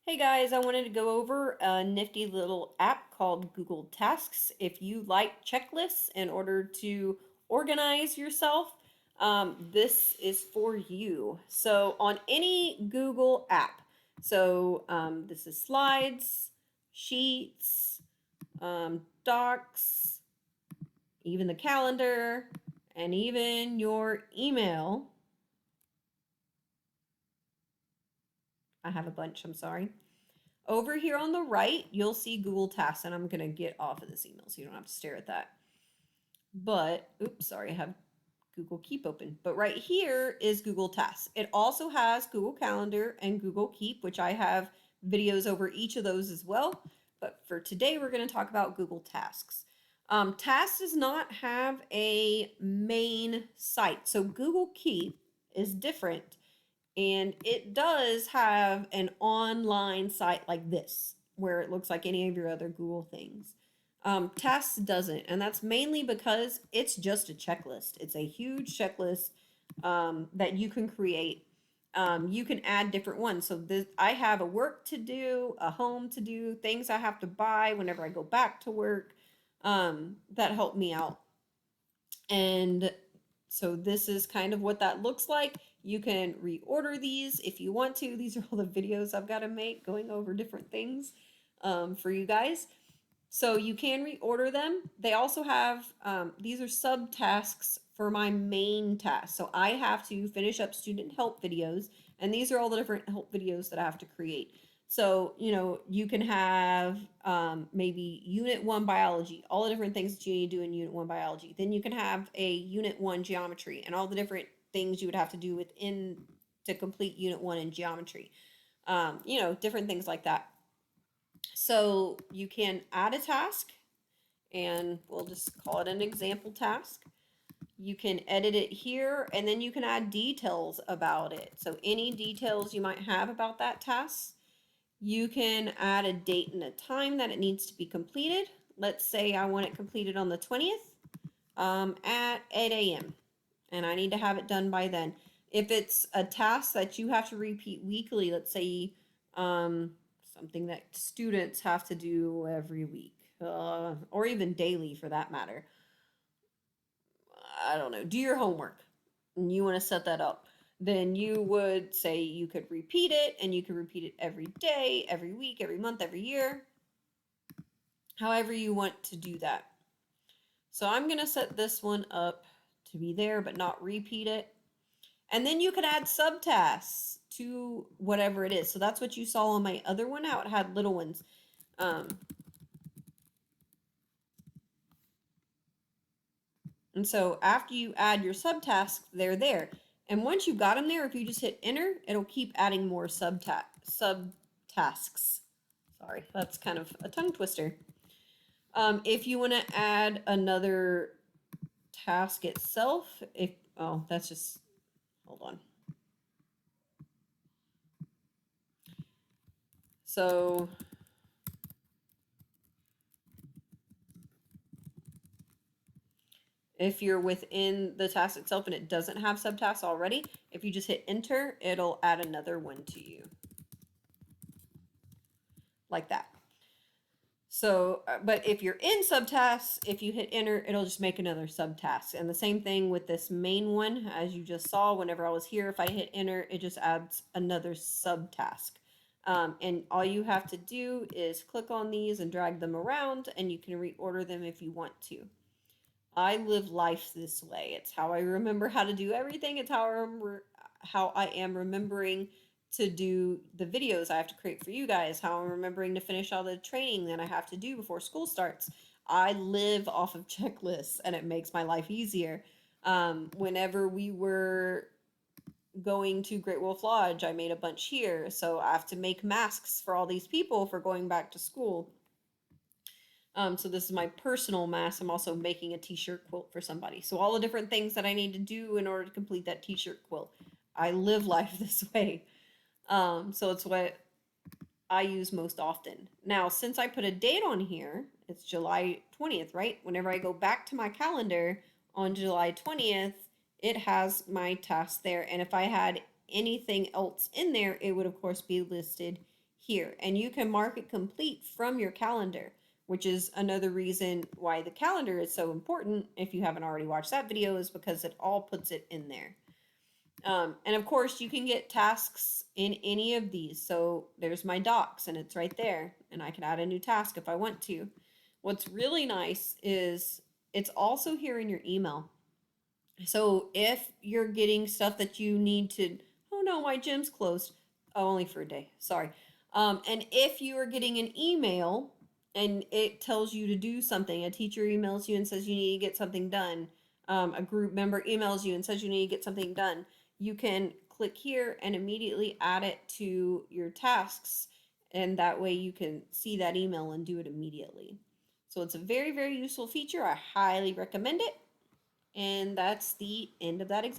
Hey guys, I wanted to go over a nifty little app called Google Tasks. If you like checklists in order to organize yourself, this is for you. So on any Google app, this is slides, sheets, docs, even the calendar, and even your email. I have a bunch, I'm sorry. Over here on the right, you'll see Google Tasks, and I'm going to get off of this email so you don't have to stare at that. But, oops, sorry, I have Google Keep open. But right here is Google Tasks. It also has Google Calendar and Google Keep, which I have videos over each of those as well. But for today, we're going to talk about Google Tasks. Tasks does not have a main site. So Google Keep is different, and it does have an online site like this, where it looks like any of your other Google things. Tasks doesn't, and that's mainly because it's just a checklist. It's a huge checklist that you can create. You can add different ones. So this, I have a work to do, a home to do, things I have to buy whenever I go back to work that help me out. And so this is kind of what that looks like. You can reorder these if you want to. These are all the videos I've got to make going over different things for you guys. So you can reorder them. They also have, these are subtasks for my main task. So I have to finish up student help videos, and these are all the different help videos that I have to create. So, you can have maybe Unit 1 biology, all the different things that you need to do in Unit 1 biology. Then you can have a Unit 1 geometry and all the different things you would have to do within to complete Unit 1 in geometry. Different things like that. So you can add a task, and we'll just call it an example task. You can edit it here, and then you can add details about it. So any details you might have about that task. You can add a date and a time that it needs to be completed. Let's say I want it completed on the 20th at 8 a.m. and I need to have it done by then. If it's a task that you have to repeat weekly, let's say something that students have to do every week, or even daily for that matter. I don't know, do your homework and you want to set that up. Then you would say you could repeat it, and you could repeat it every day, every week, every month, every year, however you want to do that. So I'm going to set this one up to be there but not repeat it. And then you could add subtasks to whatever it is. So that's what you saw on my other one, how it had little ones. And so after you add your subtasks, they're there. And once you've got them there, if you just hit enter, it'll keep adding more subtasks. Sorry, that's kind of a tongue twister. If you want to add another task itself, that's just, hold on. So if you're within the task itself and it doesn't have subtasks already, if you just hit enter, it'll add another one to you. Like that. So, but if you're in subtasks, if you hit enter, it'll just make another subtask. And the same thing with this main one, as you just saw, whenever I was here, if I hit enter, it just adds another subtask. And all you have to do is click on these and drag them around, and you can reorder them if you want to. I live life this way. It's how I remember how to do everything. It's how I am remembering to do the videos I have to create for you guys, how I'm remembering to finish all the training that I have to do before school starts. I live off of checklists, and it makes my life easier. Whenever we were going to Great Wolf Lodge, I made a bunch here. So I have to make masks for all these people for going back to school. So this is my personal mask. I'm also making a t-shirt quilt for somebody. So all the different things that I need to do in order to complete that t-shirt quilt. I live life this way. So it's what I use most often. Now, since I put a date on here, it's July 20th, right? Whenever I go back to my calendar on July 20th, it has my task there. And if I had anything else in there, it would of course be listed here, and you can mark it complete from your calendar, which is another reason why the calendar is so important. If you haven't already watched that video, is because it all puts it in there. And of course, you can get tasks in any of these. So there's my docs, and it's right there, and I can add a new task if I want to. What's really nice is it's also here in your email. So if you're getting stuff that you need to, oh no, my gym's closed. Oh, only for a day. Sorry. And if you are getting an email and it tells you to do something, a teacher emails you and says you need to get something done, a group member emails you and says you need to get something done, you can click here and immediately add it to your tasks. And that way you can see that email and do it immediately. So it's a very, very useful feature. I highly recommend it. And that's the end of that example.